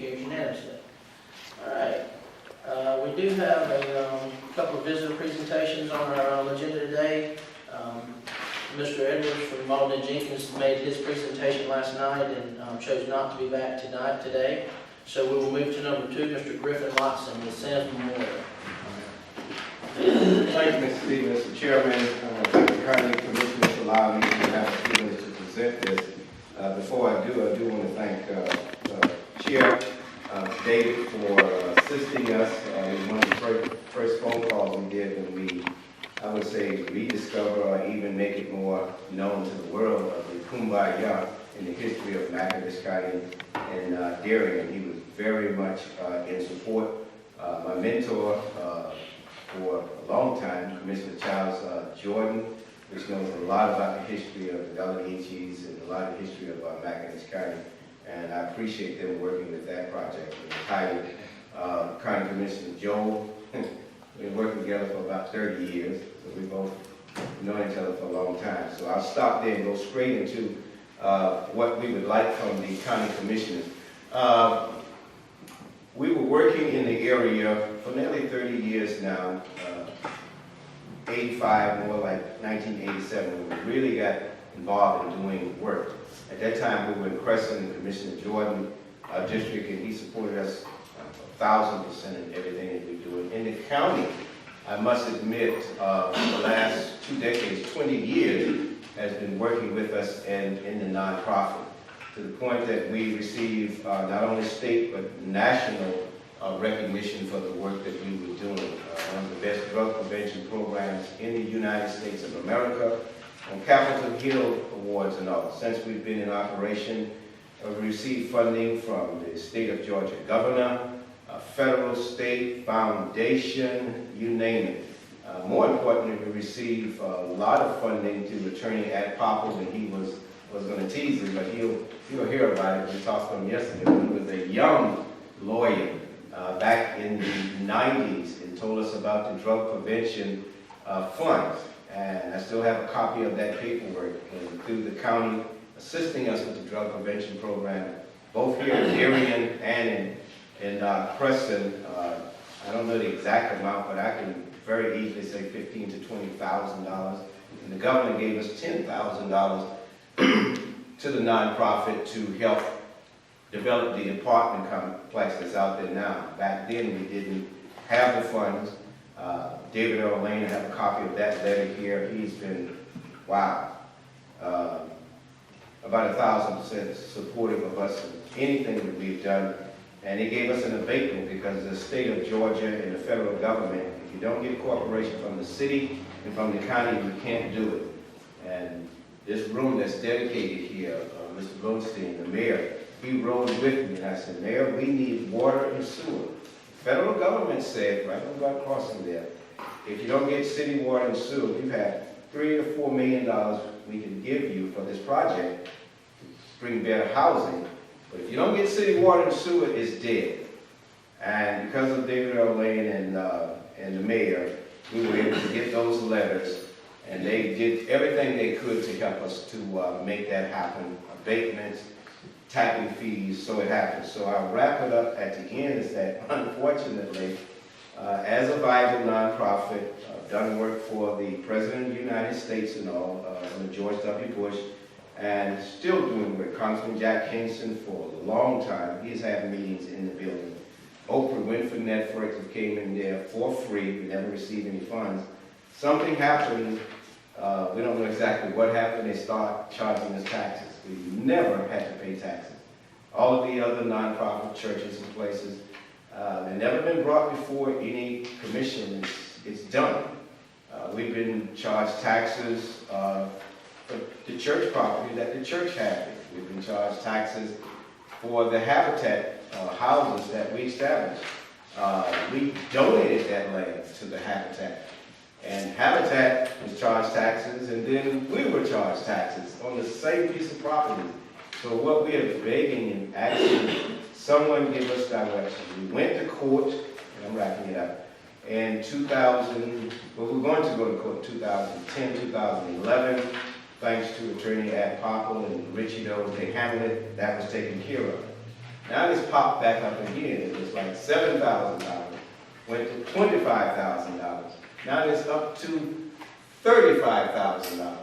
Carries unanimously. All right. We do have a couple of visitor presentations on our agenda today. Mr. Edwards from Malden Jenkins made his presentation last night and chose not to be back today. So we will move to number 2, Mr. Griffin Watson with Sam's Memorial. Thank you, Mr. Stevens. Mr. Chairman, thank the county commissioners for allowing me to have a few minutes to present this. Before I do want to thank Chair David for assisting us in one of the first phone calls we did when we, I would say, rediscover or even make it more known to the world of the Kumbaya in the history of McIntosh County and Darien. He was very much in support. My mentor for a long time, Commissioner Charles Jordan, which knows a lot about the history of the Gullah-Geechees and a lot of the history of McIntosh County. And I appreciate them working with that project. Retired County Commissioner Joe, we've been working together for about 30 years, so we both known each other for a long time. So I'll stop there and go straight into what we would like from the county commissioners. We were working in the area for nearly 30 years now, 85, more like 1987, when we really got involved in doing work. At that time, we were in Crescent and Commissioner Jordan district, and he supported us 1,000% in everything that we do. In the county, I must admit, for the last 2 decades, 20 years, has been working with us in the nonprofit, to the point that we receive not only state but national recognition for the work that we were doing. One of the best drug prevention programs in the United States of America, on Capitol Hill Awards and all. Since we've been in operation, we received funding from the state of Georgia governor, federal, state, foundation, you name it. More importantly, we received a lot of funding to Attorney Ed Popple, and he was going to tease him, but he'll hear about it. We talked to him yesterday. He was a young lawyer back in the 90s and told us about the drug prevention funds. And I still have a copy of that paperwork, and through the county assisting us with the drug prevention program, both here in Darien and in Crescent. I don't know the exact amount, but I can very easily say $15,000 to $20,000. And the governor gave us $10,000 to the nonprofit to help develop the apartment complex that's out there now. Back then, we didn't have the funds. David Earl Lane, I have a copy of that letter here. He's been, wow, about 1,000% supportive of us in anything that we've done. And he gave us an abatement because the state of Georgia and the federal government, if you don't get cooperation from the city and from the county, you can't do it. And this room that's dedicated here, Mr. Bloomstein, the mayor, he rode with me and I said, Mayor, we need water and sewer. The federal government said, right on the crossing there, if you don't get city water and sewer, we've had $3 to $4 million we can give you for this project to bring better housing. But if you don't get city water and sewer, it's dead. And because of David Earl Lane and the mayor, we were able to get those letters, and they did everything they could to help us to make that happen. Abatements, tapping fees, so it happened. So I'll wrap it up at the end is that, unfortunately, as a vital nonprofit, I've done work for the President of the United States and all, under George W. Bush, and still doing work. Congressman Jack Kingston for a long time. He's had meetings in the building. Oprah Winfrey Network came in there for free. We never received any funds. Something happened. We don't know exactly what happened. They start charging us taxes. We never had to pay taxes. All of the other nonprofit churches and places, they've never been brought before any commission. It's done. We've been charged taxes for the church property that the church had. We've been charged taxes for the habitat houses that we established. We donated that land to the habitat. And Habitat was charged taxes, and then we were charged taxes on the same piece of property. So what we are begging and asking, someone give us direction. We went to court, and I'm wrapping it up, in 2000, well, we were going to go to court in 2010, 2011, thanks to Attorney Ed Popple and Richie Doe, they handled it, that was taken care of. Now it's popped back up again. It was like $7,000, went to $25,000. Now it's up to $35,000.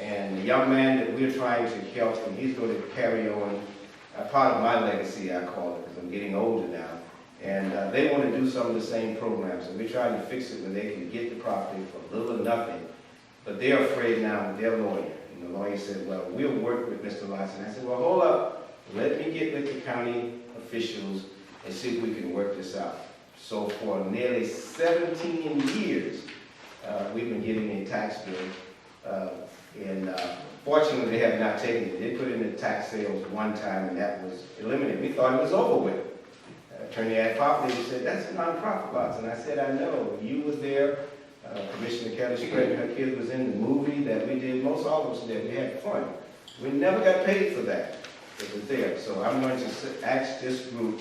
And the young man that we're trying to help, and he's going to carry on part of my legacy, I call it, because I'm getting older now. And they want to do some of the same programs, and we're trying to fix it where they can get the property for little or nothing. But they're afraid now with their lawyer. And the lawyer said, well, we'll work with Mr. Watson. I said, well, hold up. Let me get with the county officials and see if we can work this out. So for nearly 17 years, we've been getting a tax bill. And fortunately, they have not taken it. They put in the tax sales one time, and that was eliminated. We thought it was over with. Attorney Ad Property said, that's a nonprofit lots. And I said, I know. You were there. Commissioner Kelly Stratton and her kids was in the movie that we did. Most all of us did. We had fun. We never got paid for that. It was there. So I'm going to ask this group,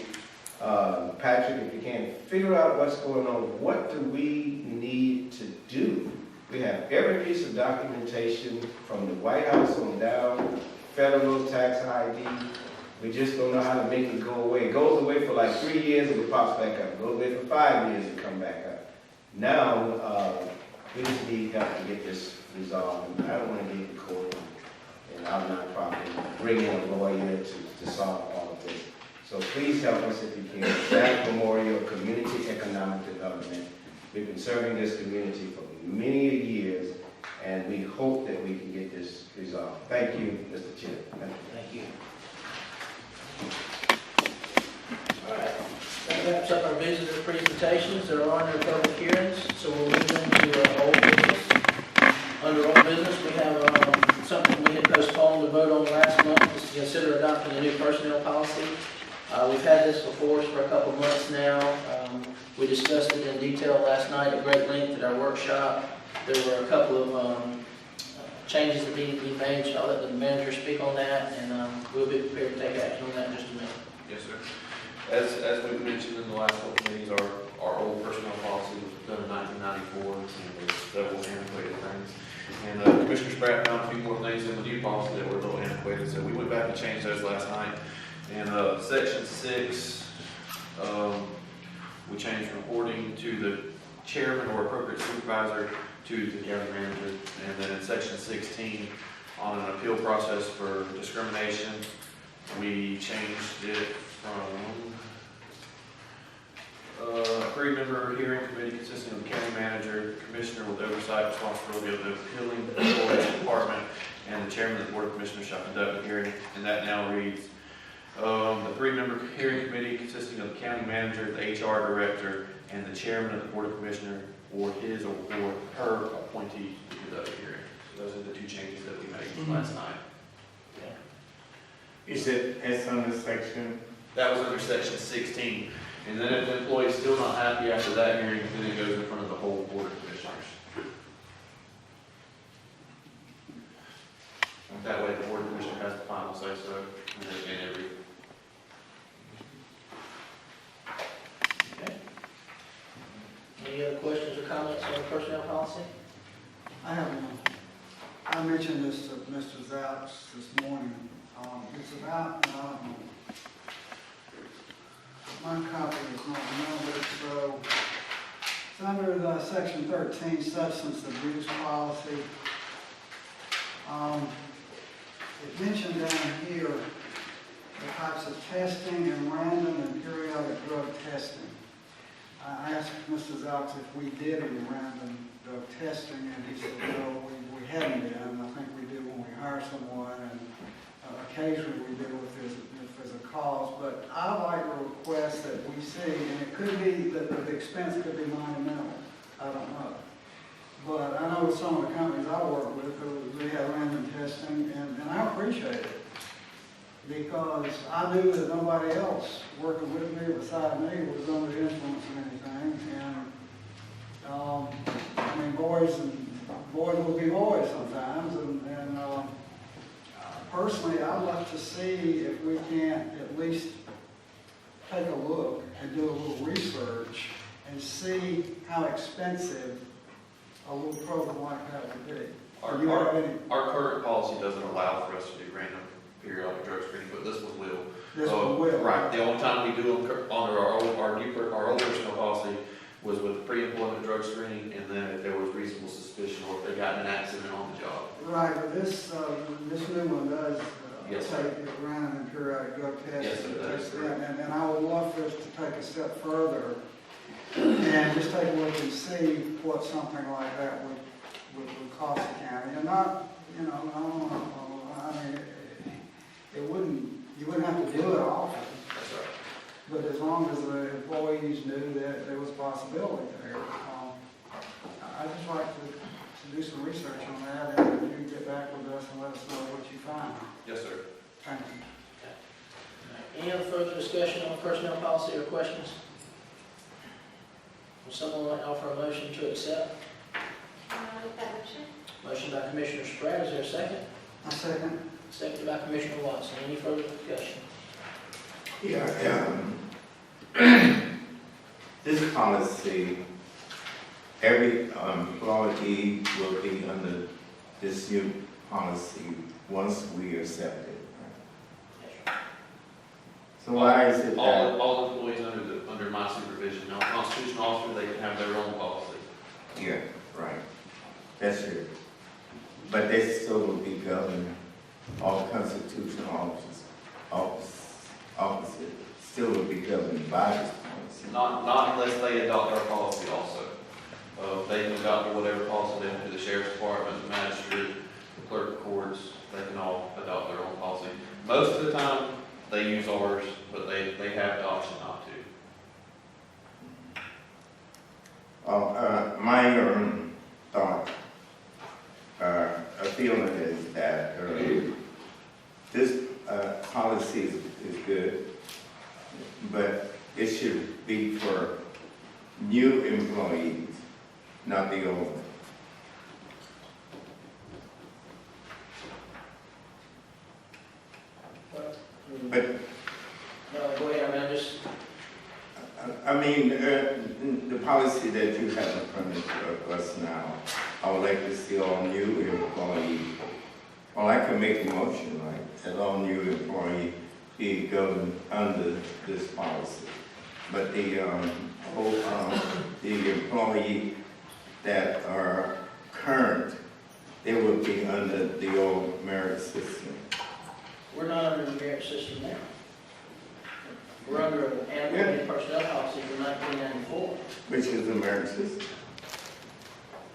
Patrick, if you can, figure out what's going on. What do we need to do? We have every piece of documentation from the White House on down, federal tax ID. We just don't know how to make it go away. It goes away for like 3 years and it pops back up. It goes away for 5 years and come back up. Now, we just need help to get this resolved. And I don't want to get in court and our nonprofit bring in a lawyer to solve all of this. So please help us if you can. Zach Memorial Community Economic Development. We've been serving this community for many years, and we hope that we can get this resolved. Thank you, Mr. Chair. Thank you. All right, that wraps up our visitor presentations. There are no public hearings, so we'll move into old business. Under old business, we have something we had postponed to vote on last month, is to consider adopting a new personnel policy. We've had this before us for a couple months now. We discussed it in detail last night at great length at our workshop. There were a couple of changes that needed to be made, so I'll let the manager speak on that, and we'll be prepared to take action on that in just a minute. Yes, sir. As we've mentioned in the last couple meetings, our old personnel policy was done in 1994, and there's several antiquated things. And Commissioner Spratt found a few more things in the new policy that were a little antiquated, so we went back and changed those last night. In section 6, we changed reporting to the chairman or appropriate supervisor to the county manager. And then in section 16, on an appeal process for discrimination, we changed it from a 3-member hearing committee consisting of the county manager, the commissioner with oversight and responsibility of the appealing authority department, and the chairman of the board of commissioners shall conduct the hearing. And that now reads, the 3-member hearing committee consisting of the county manager, the HR director, and the chairman of the board of commissioners or his or her appointee to conduct the hearing. So those are the 2 changes that we made last night. Is it S on this section? That was under section 16. And then if the employee is still not happy after that hearing, then it goes in front of the whole board of commissioners. And that way the board of commissioners has the final say so in every. Okay. Any other questions or comments on the personnel policy? I have one. I mentioned this to Mr. Zapps this morning. It's about, my copy is not numbered, so it's under the section 13, substance abuse policy. It mentioned down here the types of testing and random and periodic drug testing. I asked Mr. Zapps if we did any random drug testing, and he said, no, we hadn't been. I think we do when we hire someone, and occasionally we do if there's a cause. But I like to request that we see, and it could be that the expense could be monumental. I don't know. But I know with some of the companies I work with, they have random testing, and I appreciate it. Because I knew that nobody else working with me, beside me, was under the influence of anything. And, I mean, boys will be boys sometimes. And personally, I'd like to see if we can't at least take a look and do a little research and see how expensive a little program like that would be. Our current policy doesn't allow for us to do random periodic drug screening, but this one will. This one will. Right, the only time we do them under our old personnel policy was with pre-employment drug screening, and then if there was reasonable suspicion or if they got in an accident on the job. Right, but this new one does Yes, take sir. it random and periodic drug tests. Yes, sir, that is correct. And I would love for us to take a step further and just take a look and see what something like that would cost the county. And not, you know, I mean, you wouldn't have to do it often, That's right. but as long as the employees knew that there was a possibility there. I'd just like to do some research on that, and if you can get back with us and let us know what you find. Yes, sir. Thank you. Any other further discussion on personnel policy or questions? Would someone like to offer a motion to accept? Make that motion? Motion by Commissioner Spratt, is there a second? A second. Seconded by Commissioner Watson. Any further discussion? Yeah, this policy, every employee will be under this new policy once we accept it. So why is it that? All employees under my supervision, now constitutional officer, they can have their own policy. Yeah, right. That's it. But they still will be governed, all constitutional officers still will be governed by this policy. Not unless they adopt our policy also. They can adopt whatever policy they want to, the sheriff's department, the magistrate, the clerk of courts, they can all adopt their own policy. Most of the time, they use ours, but they have the option not to. My thought, a feeling is that this policy is good, but it should be for new employees, not the old. But No, go ahead, I mean, I mean, the policy that you have in front of us now, I would like to see all new employees, or I can make a motion, like, that all new employees be governed under this policy. But the employee that are current, they will be under the old merit system. we're not under the merit system now. We're under an animal personnel policy from 1994. Which is the merit system.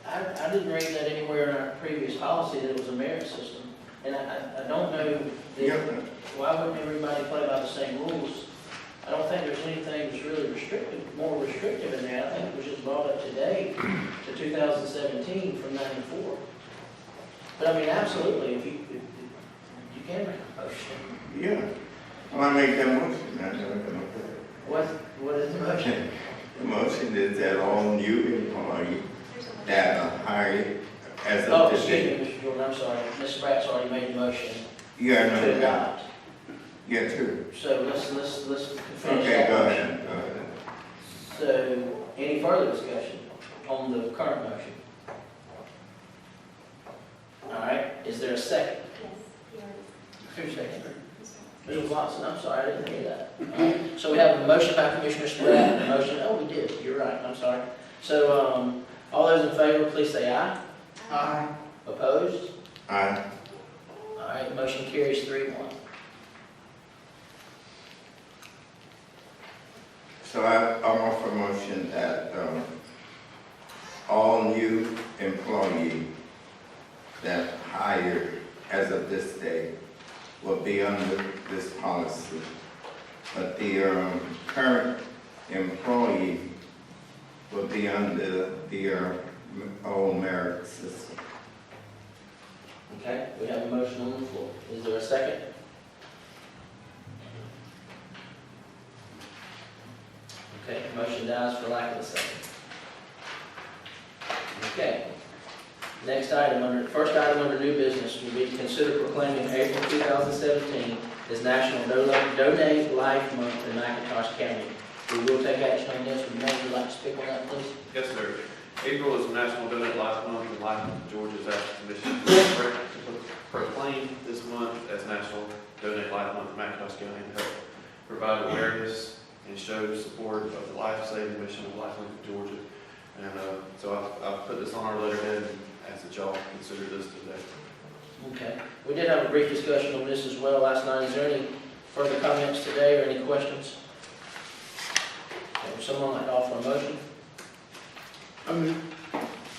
I didn't read that anywhere in our previous policy that it was a merit system. And I don't know Yeah. that, why wouldn't everybody play by the same rules? I don't think there's anything that's really restrictive, more restrictive in there. I think it was just brought up today to 2017 from 94. But I mean, absolutely, if you can make a motion. Yeah. Well, I make that motion. What is the motion? The motion is that all new employees that are hired as Oh, of excuse today. me, Mr. Jordan, I'm sorry. Ms. Spratt's already made the motion Yeah, I to know that. adopt. Yeah, true. So let's finish Okay, that go motion. ahead, go ahead. So, any further discussion on the current motion? All right, is there a second? Yes. Who's second? Mr. Watson, I'm sorry, I didn't hear that. All right, so we have a motion by Commissioner Spratt, and a motion, oh, we did, you're right, I'm sorry. So, all those in favor, please say aye. Aye. Opposed? Aye. All right, motion carries 3-1. So I offer a motion that all new employees that hired as of this day will be under this policy. But the current employee will be under the old merit system. Okay, we have a motion on the floor. Is there a second? Okay, motion dies for lack of a second. Okay. Next item, first item under new business will be to consider proclaiming April 2017 as National Donate Life Month in McIntosh County. We will take action on this. Would you like to speak on that, please? Yes, sir. April is National Donate Life Month, and Life Month Georgia's asked the commission to proclaim this month as National Donate Life Month in McIntosh County to help provide awareness and show support of the life-saving mission of Lifelink of Georgia. And so I've put this on our letterhead and ask that y'all consider this today. Okay. We did have a brief discussion on this as well last night. Is there any further comments today or any questions? Okay, would someone like to offer a motion?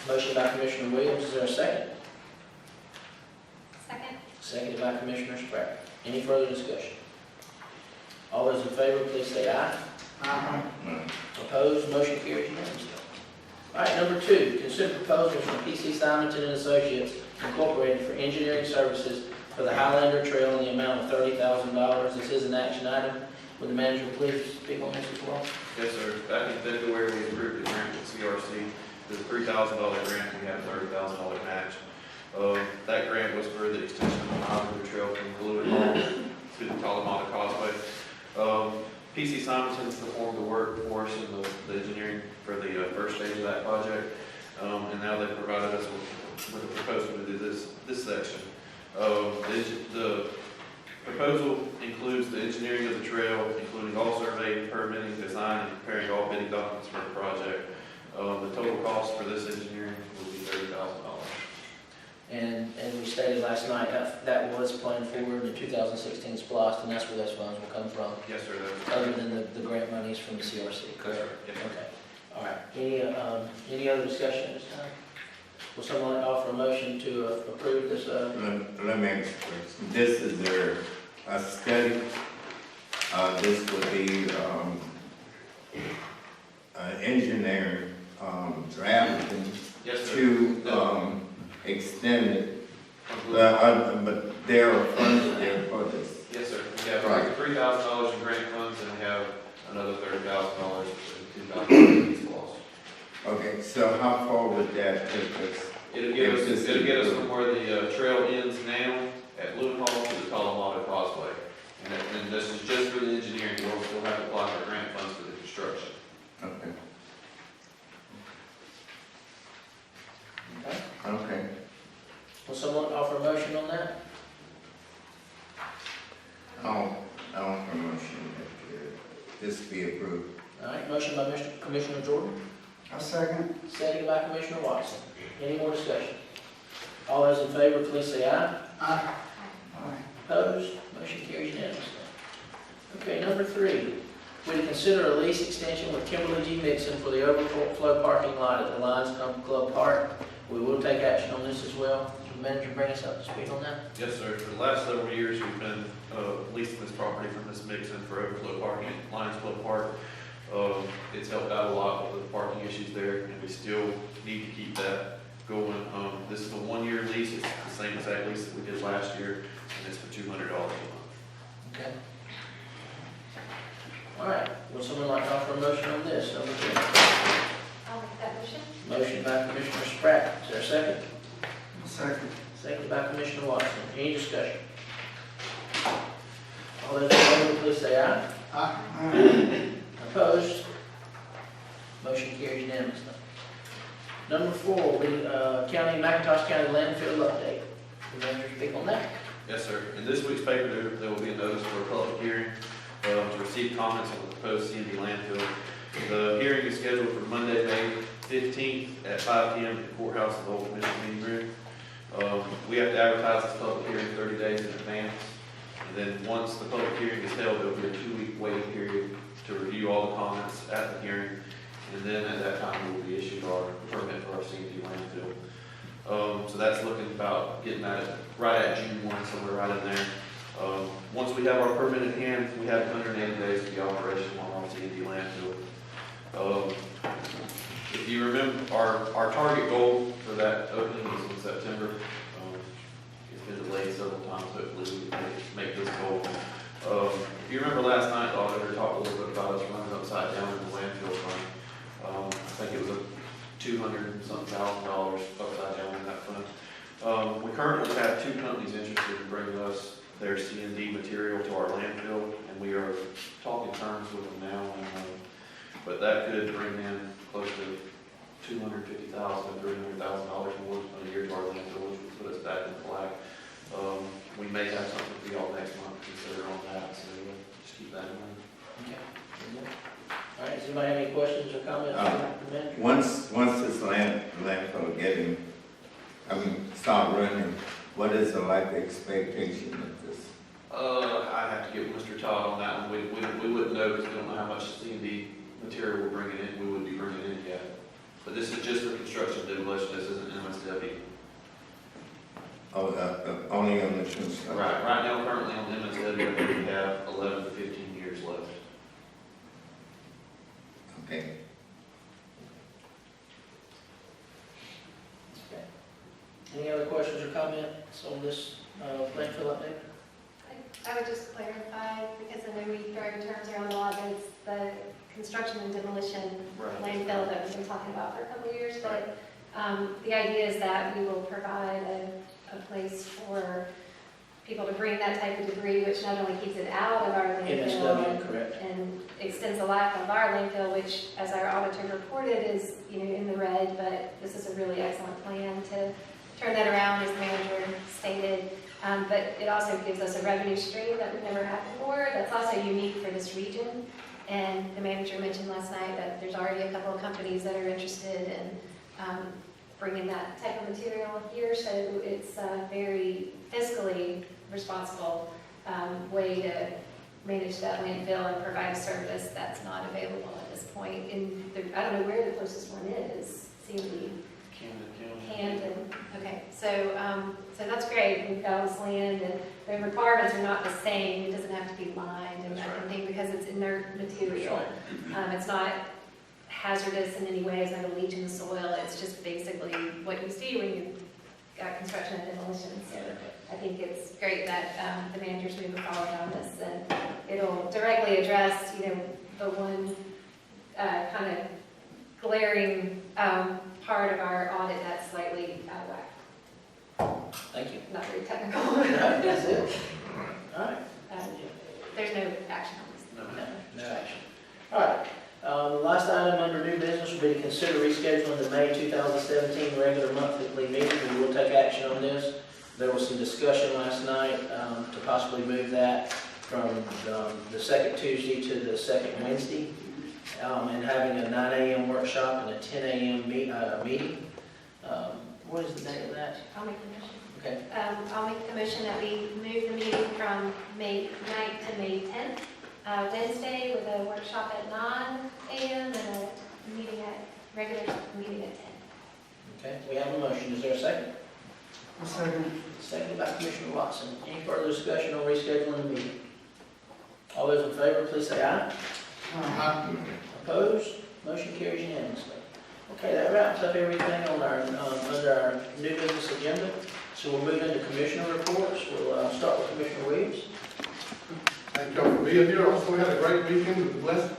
Motion by Commissioner Williams. Is there a second? Second. Seconded by Commissioner Spratt. Any further discussion? All those in favor, please say aye. Aye. Opposed, motion carries unanimously. All right, number 2, consider proposals from PC Simonton and Associates Incorporated for engineering services for the Highlander Trail in the amount of $30,000. This is an action item. Would the manager please speak on this as well? Yes, sir. Back in February, we approved the grant with CRC. It was a $3,000 grant. We had a $30,000 match. That grant was for the extension of the Highlander Trail from Blue Hall to the Colorado Causeway. PC Simonton's performed the work for us in the engineering for the first stage of that project, and now they've provided us with a proposal to do this section. The proposal includes the engineering of the trail, including all surveying, permitting, design, and preparing all bidding documents for the project. The total cost for this engineering will be $30,000. And as we stated last night, that was planned for the 2016 SPLOST, and that's where those funds will come from, Yes, sir. other than the grant monies from the CRC, correct? Yes, sir. Okay. All right. Any other discussion at this time? Will someone like to offer a motion to approve this? Let me ask a question. This is a study. This would be engineering drafting Yes, sir. to extend it. But there are funds there for this. Yes, sir. We have Right. $3,000 in grant funds, and we have another $30,000 in 2018 loss. Okay, so how far would that take us? It'll get us from where the trail ends now at Loon Hall to the Colorado Causeway. And this is just for the engineering. We'll still have to apply for grant funds for the construction. Okay. Okay. Okay. Will someone offer a motion on that? I'll promotion that this be approved. All right, motion by Commissioner Jordan, A second. seconded by Commissioner Watson. Any more discussion? All those in favor, please say aye. Aye. Aye. Opposed? Motion carries unanimously. Okay, number 3, would you consider a lease extension with Kimberly G. Mixon for the overflow parking lot at the Lions Club Park? We will take action on this as well. Can the manager bring us up to speed on that? Yes, sir. For the last several years, we've been leasing this property from Ms. Mixon for overflow parking at Lions Club Park. It's helped out a lot with the parking issues there, and we still need to keep that going. This is a 1-year lease. It's the same exact lease that we did last year, and it's for $200 a month. Okay. All right, would someone like to offer a motion on this? Number 3. I'll make that motion. Motion by Commissioner Spratt. Is there a second? Second. Seconded by Commissioner Watson. Any discussion? All those in favor, please say aye. Aye. Opposed? Motion carries unanimously. Number 4, McIntosh County landfill update. The manager speak on that. Yes, sir. In this week's paper, there will be a notice for a public hearing to receive comments on the proposed C&D landfill. The hearing is scheduled for Monday, May 15th at 5 p.m. at the courthouse in the old commission meeting room. We have to advertise this public hearing 30 days in advance. And then once the public hearing is held, there will be a 2-week waiting period to review all the comments at the hearing. And then at that time, we will be issued our permit for our C&D landfill. So that's looking about getting that right at June 1, somewhere right in there. Once we have our permit in hand, we have 180 days to be operational on our C&D landfill. If you remember, our target goal for that opening is in September. It's been delayed several times, hopefully we can make this goal. If you remember last night, the auditor talked a little bit about us running upside down in the landfill fund. I think it was a $200-something thousand upside down in that fund. We currently have 2 companies interested in bringing us their C&D material to our landfill, and we are talking terms with them now. But that could bring in close to $250,000 to $300,000 more a year to our landfill, which would put us back in the black. We may have something for y'all next month to consider on that. So Just keep that in mind. Okay. All right, does anybody have any questions or comments for the manager? Once this landfill start running, what is the life expectation of this? I'd have to get with Mr. Todd on that one. We wouldn't know because we don't know how much C&D material we're bringing in. We wouldn't be bringing in yet. But this is just for construction demolition. This isn't MSW. Only on the construction? Right now, currently on MSW, I think we have 11 to 15 years left. Okay. Okay. Any other questions or comments on this landfill update? I would just clarify, because I know we throw terms around a lot, but it's the construction and demolition landfill that we've been talking about for a couple of years. But the idea is that we will provide a place for people to bring that type of debris, which not only keeps it out of our landfill MSW, correct. and extends the life of our landfill, which, as our auditor reported, is in the red. But this is a really excellent plan to turn that around, as the manager stated. But it also gives us a revenue stream that we've never had before. That's also unique for this region. And the manager mentioned last night that there's already a couple of companies that are interested in bringing that type of material here. So it's a very fiscally responsible way to manage that landfill and provide a service that's not available at this point. I don't know where the closest one is. C&D. Camden. Okay, so that's great. We've got all this land, and the requirements are not the same. It doesn't have to be lined and that kind of thing because it's inert material. It's not hazardous in any way. It's not going to leach in the soil. It's just basically what you see when you've got construction and demolition. So I think it's great that the manager's moving forward on this, and it'll directly address, the one kind of glaring part of our audit that's slightly out of whack. Thank you. Not very technical. All right, that's it. All right. There's no action on this. No action. All right. The last item under new business would be to consider rescheduling the May 2017 regular monthly meeting. We will take action on this. There was some discussion last night to possibly move that from the second Tuesday to the second Wednesday, and having a 9 a.m. workshop and a 10 a.m. meeting. What is the date of that? I'll make the motion. Okay. I'll make the motion that we move the meeting from May 9th to May 10th, Wednesday, with a workshop at 9 a.m. and a regular meeting at 10. Okay, we have a motion. Is there a second? A second. Seconded by Commissioner Watson. Any further discussion on rescheduling the meeting? All those in favor, please say aye. Opposed? Motion carries unanimously. Okay, that wraps up everything on our, under our new business agenda. So we'll move into commissioner reports. We'll start with Commissioner Williams. Thank y'all for being here. Also, we had a great weekend with the Blessed.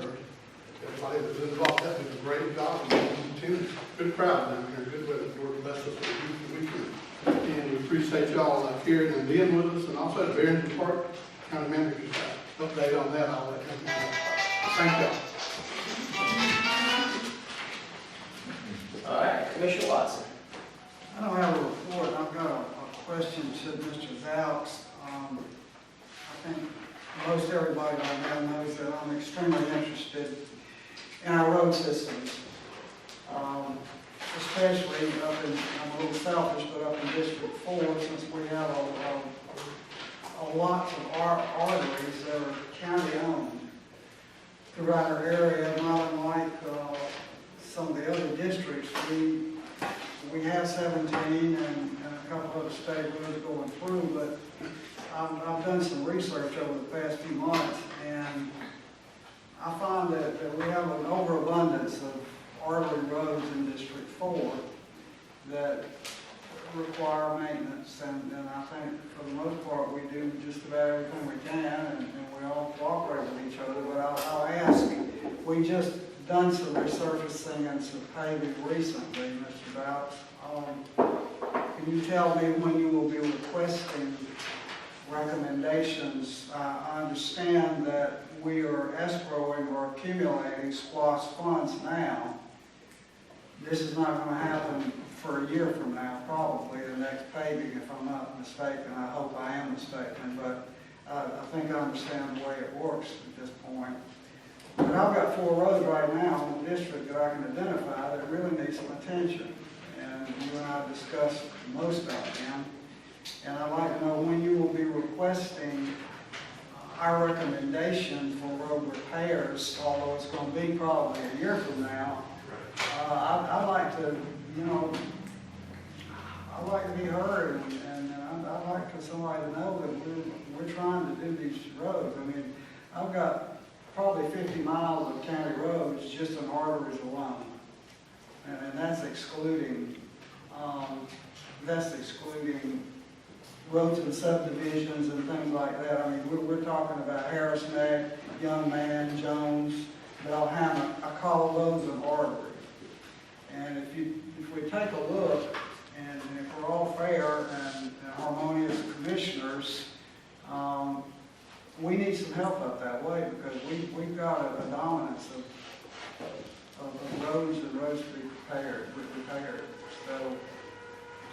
Everybody that was involved, that did a great job. Good crowd down here, good weather. Lord bless us with a beautiful weekend. And we appreciate y'all hearing and being with us. And also at Barrington Park, County Manager's update on that. I'll let him know. Thank y'all. All right, Commissioner Watson. I don't have a report. I've got a question to Mr. Zaux. I think most everybody I know knows that I'm extremely interested in our road systems. Especially up in, I'm a little selfish, but up in District 4, since we have a lot of our arteries that are county-owned throughout our area, not unlike some of the other districts. We have 17 and a couple of state roads going through, but I've done some research over the past few months, and I find that we have an overabundance of artery roads in District 4 that require maintenance, and I think for the most part we do just about everything we can, and we all cooperate with each other. But I'll ask, we just done some resurfacing and some paving recently, Mr. Bouts. Can you tell me when you will be requesting recommendations? I understand that we are escrowing or accumulating SPOS funds now. This is not going to happen for a year from now, probably the next paving, if I'm not mistaken. I hope I am mistaken, but I think I understand the way it works at this point. But I've got 4 roads right now in the district that I can identify that really need some attention. And you and I discussed most of them. And I'd like to know when you will be requesting our recommendation for road repairs, although it's going to be probably a year from now. I'd like to, you know, I'd like to be heard, and I'd like for somebody to know that we're trying to do these roads. I mean, I've got probably 50 miles of county roads just in arteries alone. And that's excluding roads and subdivisions and things like that. I mean, we're talking about Harris Neck, Young Man, Jones, Belhammock. I call those an artery. And if we take a look, and if we're all fair and harmonious commissioners, we need some help up that way, because we've got a dominance of roads and roads to be repaired. So,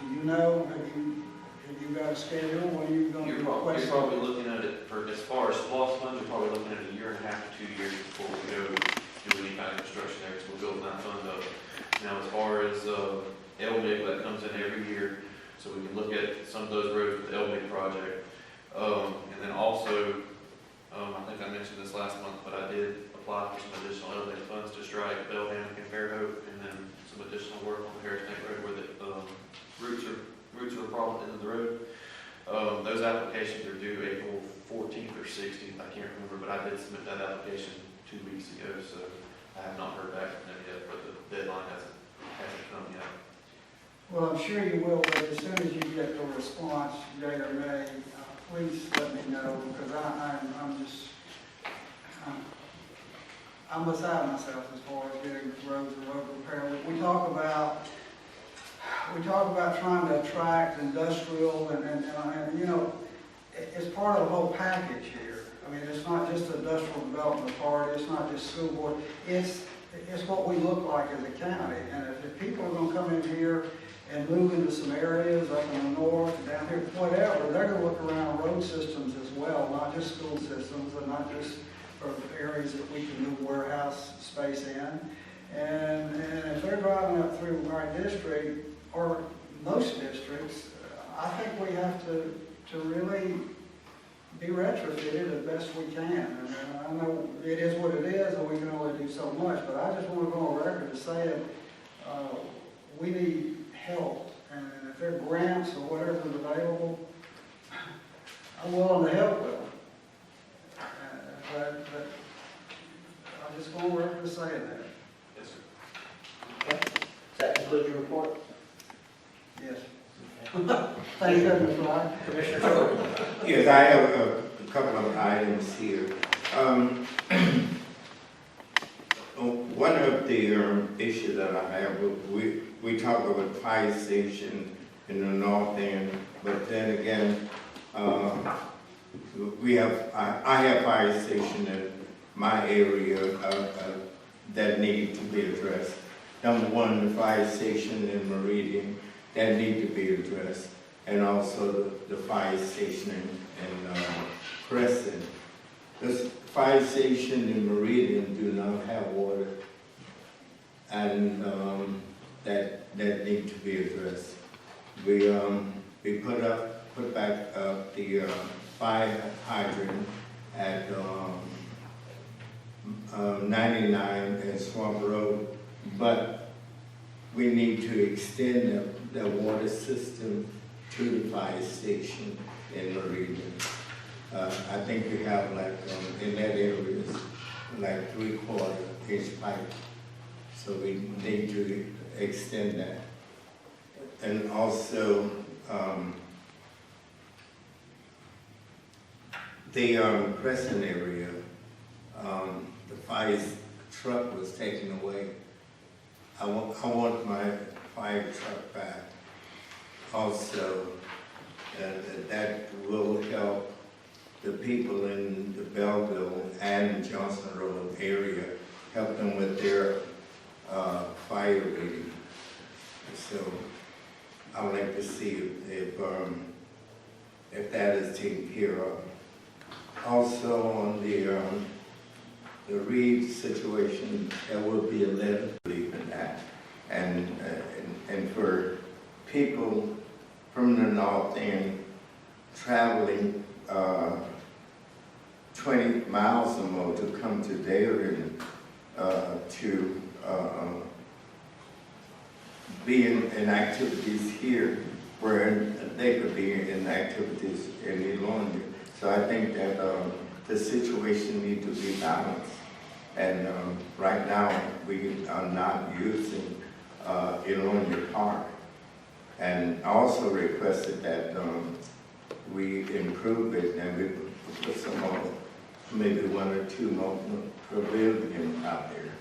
do you know, have you got a schedule when you're going to be requesting? You're probably looking at it for, as far as SPOS funds, you're probably looking at a year and a half to 2 years before we go do any kind of construction there, because we're building that fund up. Now, as far as LMIG, that comes in every year, so we can look at some of those roads with the LMIG project. And then also, I think I mentioned this last month, but I did apply for some additional LMIG funds to strike Belhammock and Fairhope, and then some additional work on the Harris Neck Road where the roots are a problem into the road. Those applications are due April 14th or 16th, I can't remember, but I did submit that application 2 weeks ago, so I have not heard back from them yet, but the deadline hasn't come yet. Well, I'm sure you will, but as soon as you get the response, yea or nay, please let me know, because I'm beside myself as far as getting roads and road repair. We talk about trying to attract industrial and you know, it's part of the whole package here. I mean, it's not just the industrial development authority, it's not just school board, it's what we look like as a county. And if people are going to come in here and move into some areas up in the north, down here, whatever, they're going to look around road systems as well, not just school systems and not just for areas that we can move warehouse space in. And if they're driving up through our district, or most districts, I think we have to really be retrofitted as best we can. And I know it is what it is, and we can only do so much, but I just want to go on record to say we need help. And if there are grants or whatever is available, I'm willing to help with them. But I just want to record to say that. Yes, sir. Okay. Does that conclude your report? Yes. Thank you, Mr. Lyon. Commissioner Jordan? Yes, I have a couple of items here. One of the issues that I have, we talk about fire station in the north end, but then again, I have fire station in my area that need to be addressed. Number one, the fire station in Meridian, that need to be addressed, and also the fire station in Crescent. This fire station in Meridian do not have water, and that need to be addressed. We put back up the fire hydrant at 99 and Swamp Road, but we need to extend the water system to the fire station in Meridian. I think we have like, in that area, like 3/4 inch pipe. So we need to extend that. And also, the Crescent area, the fire truck was taken away. I want my fire truck back. Also, that will help the people in the Belleville and Johnson Road area, help them with their fire rating. So I would like to see if that is taken care of. Also on the Reed situation, there will be a letter, believe in that. And for people from the north end traveling 20 miles or more to come to Darien to be in activities here where they could be in activities in Elonia. So I think that the situation needs to be balanced. And right now, we are not using Elonia Park. And I also requested that we improve it and we put some more, maybe 1 or 2 more pavilions out there.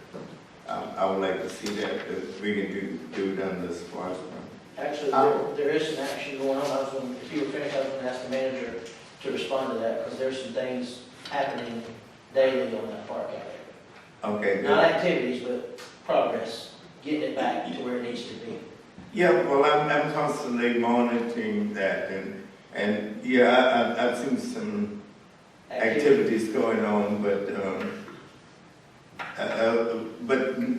I would like to see that if we can do it under the sports fund. Actually, there is some action going on. If you were finished, I was going to ask the manager to respond to that, because there's some things happening daily on that park out there. Okay, Not good. activities, but progress, getting it back to where it needs to be. Yeah, well, I'm constantly monitoring that and yeah, I've seen some activities going on, but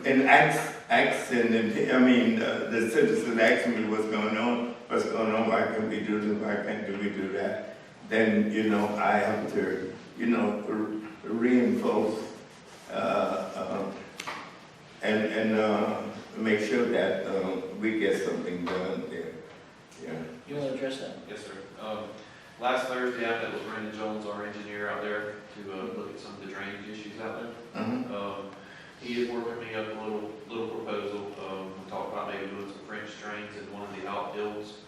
in acts and I mean, the citizens asking me what's going on, why can't we do this, why can't we do that? Then, you know, I have to, you know, reinforce and make sure that we get something done there. Yeah. You want to address that? Yes, sir. Last Thursday, I met with Brandon Jones, our engineer out there, to look at some of the drainage issues out there. He is working me up a little proposal. We talked about maybe doing some French drains in one of the outfields,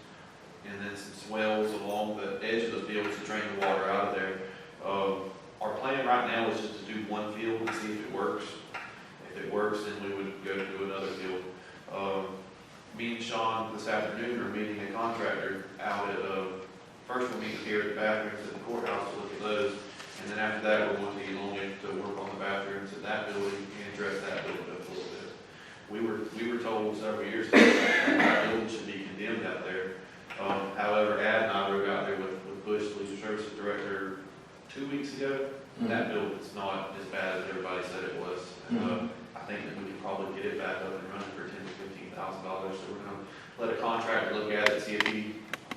and then some swells along the edge of the fields to drain the water out of there. Our plan right now is just to do one field and see if it works. If it works, then we would go to another field. Me and Sean this afternoon are meeting a contractor out at, first we'll meet here at the bathrooms at the courthouse to look at those. And then after that, we're going to Elonia to work on the bathrooms in that building and address that building up a little bit. We were told several years ago that building should be condemned out there. However, Ad and I were out there with Bush, the Leisure Services Director, 2 weeks ago. That building's not as bad as everybody said it was. I think that we can probably get it back up and running for $10,000 to $15,000. So we're going to let a contractor look at it, see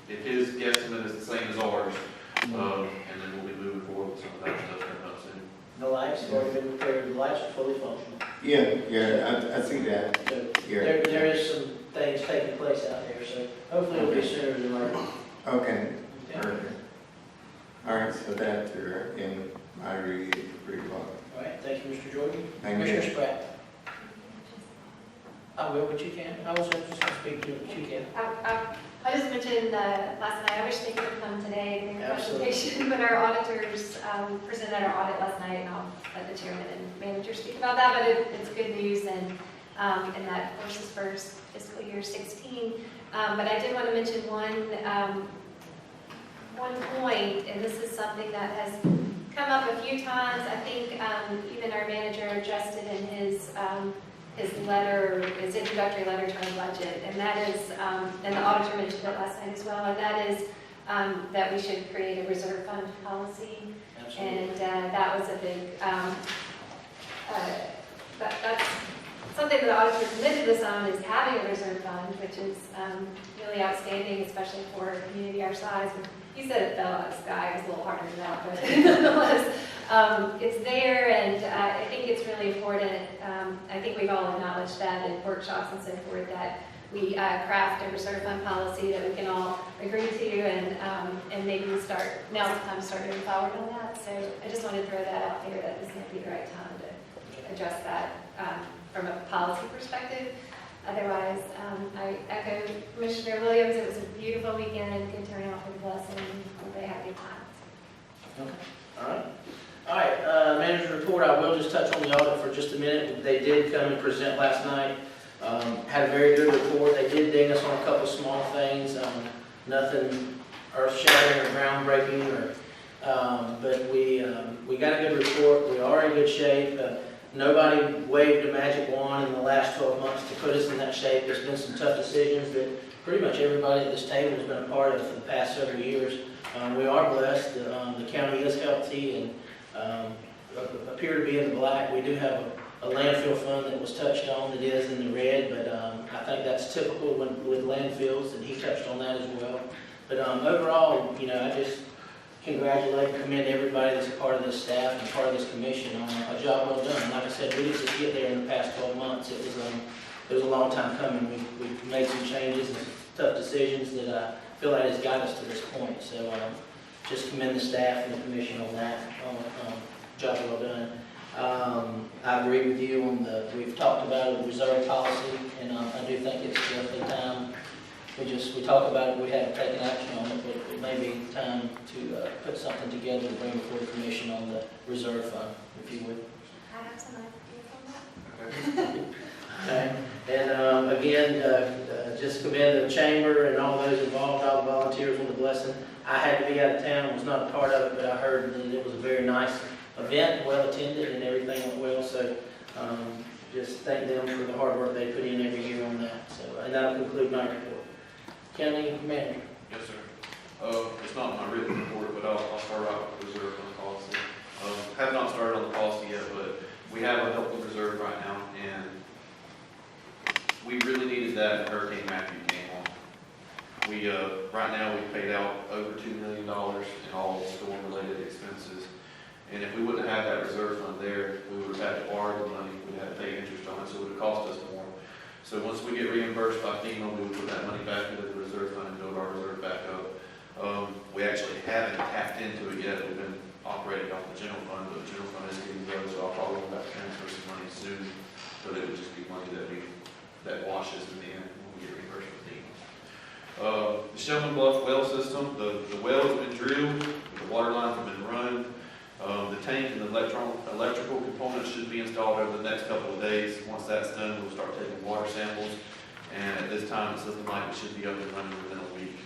if his guesstimate is the same as ours, and then we'll be moving forward with some of that stuff coming up soon. The lights have already been repaired, the lights are fully functional. Yeah, I see that. So Yeah. there is some things taking place out there, so hopefully it'll be sooner than later. Okay. Okay. Perfect. All right, so that in my report. All right, thank you, Mr. Jordan. Thank you. Commissioner Spratt. I will, but you can. I was just going to speak to you, but you can. I just mentioned last night, I wish they could have come today and make a Absolutely. presentation, but our auditors presented our audit last night, and I'll let the chairman and manager speak about that, but it's good news, and that, of course, is for fiscal year 16. But I did want to mention one point, and this is something that has come up a few times. I think even our manager addressed it in his letter, his introductory letter to our budget, and that is, and the auditor mentioned it last night as well, and that is that we should create a reserve fund policy. Absolutely. And that was a big, that's something that the auditor committed us on, is having a reserve fund, which is really outstanding, especially for a community our size. And he said it fell out of the sky. It was a little harder than that, but nonetheless, it's there, and I think it's really important. I think we've all acknowledged that in workshops and so forth, that we craft a reserve fund policy that we can all agree to, and maybe we start, now's the time to start moving forward on that. So I just wanted to throw that out there, that this might be the right time to address that from a policy perspective. Otherwise, I echo Commissioner Williams. It was a beautiful weekend, good turnout for the blessing, and they had a good time. Okay. All right, manager's report, I will just touch on the audit for just a minute. They did come and present last night. Had a very good report. They did ding us on a couple small things, nothing earth-shattering or groundbreaking, but we got a good report. We are in good shape. Nobody waved a magic wand in the last 12 months to put us in that shape. There's been some tough decisions that pretty much everybody at this table has been a part of for the past several years. We are blessed. The county is healthy and appear to be in the black. We do have a landfill fund that was touched on that is in the red, but I think that's typical with landfills, and he touched on that as well. But overall, I just congratulate and commend everybody that's a part of this staff and part of this commission on a job well done. Like I said, we didn't just get there in the past 12 months. It was a long time coming. We made some changes and tough decisions that I feel like has got us to this point. So just commend the staff and the commission on that, job well done. I agree with you on we've talked about the reserve policy, and I do think it's definitely time. We talk about it, we haven't taken action on it, but it may be time to put something together to bring before the commission on the reserve fund, if you would. I have some ideas on that. Okay. Okay, and again, just commend the chamber and all those involved, all the volunteers on the blessing. I had to be out of town, was not a part of it, but I heard that it was a very nice event, well attended, and everything went well. So just thank them for the hard work they put in every year on that. So, and that'll conclude my report. County manager. Yes, sir. It's not my written report, but I'll start out with reserve fund policy. Have not started on the policy yet, but we have a healthy reserve right now, and we really needed that when Hurricane Matthew came on. We, right now, we've paid out over $2 million in all storm-related expenses. And if we wouldn't have had that reserve fund there, we would have had to borrow the money, we'd have to pay interest on it, so it would have cost us more. So once we get reimbursed by FEMA, we would put that money back into the reserve fund and build our reserve back up. We actually haven't tapped into it yet. We've been operating off the general fund, but the general fund is getting low, so I'll probably have to transfer some money soon. But it would just be money that washes in the end when we get reimbursed from FEMA. The Shellman Bluff well system, the well has been drilled, the water lines have been run. The tank and the electrical components should be installed over the next couple of days. Once that's done, we'll start taking water samples. And at this time, it's looking like it should be up and running within a week.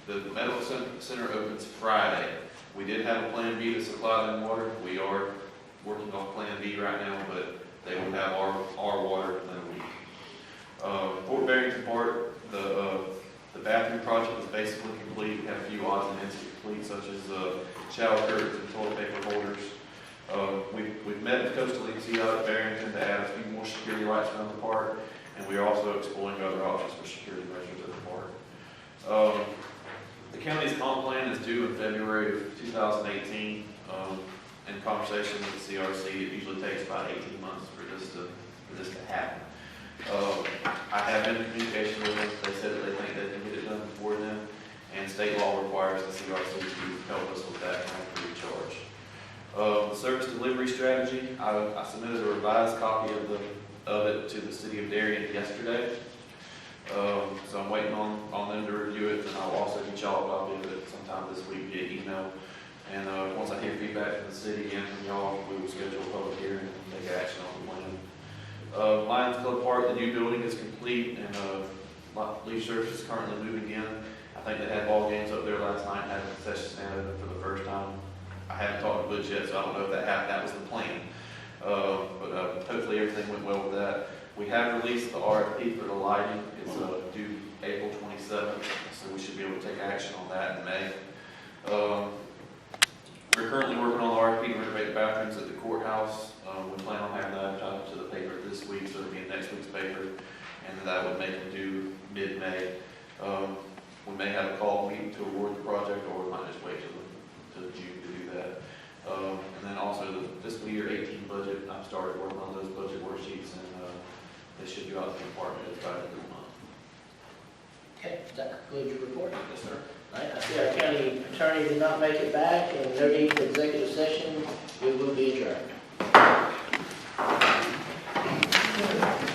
The medical center opens Friday. We did have a plan B to supply them water. We are working off plan B right now, but they will have our water within a week. Fort Barrington Park, the bathroom project is basically complete. We have a few odds and ends to complete, such as shower curtains and toilet paper holders. We've met with Coastal EC out at Barrington to add a few more security lights around the park, and we are also exploring other options for security measures at the park. The county's comp plan is due in February of 2018. In conversation with the CRC, it usually takes about 18 months for this to happen. I have been in communication with them. They said that they think they can get it done before then, and state law requires the CRC to help us with that free of charge. The service delivery strategy, I submitted a revised copy of it to the city of Darien yesterday. So I'm waiting on them to review it, and I'll also get y'all a copy of it sometime this week via email. And once I hear feedback from the city and from y'all, we will schedule a public hearing and take action on the plan. Lions Club Park, the new building is complete, and Leaf Service is currently moving in. I think they had ball games up there last night, had a concession stand open for the first time. I haven't talked to Butch yet, so I don't know if that happened. That was the plan. But hopefully everything went well with that. We have released the RFP for the lighting. It's due April 27th, so we should be able to take action on that in May. We're currently working on the RFP to renovate the bathrooms at the courthouse. We plan on having that advertised to the paper this week, so it'll be in next week's paper, and that would make it due mid-May. We may have a call meeting to award the project, or we might just wait till June to do that. And then also the fiscal year 18 budget, I've started working on those budget worksheets, and they should go out to the department by the end of the month. Okay, does that conclude your report? Yes, sir. All right, I see our county attorney did not make it back, and no need for executive session. We will be adjourned.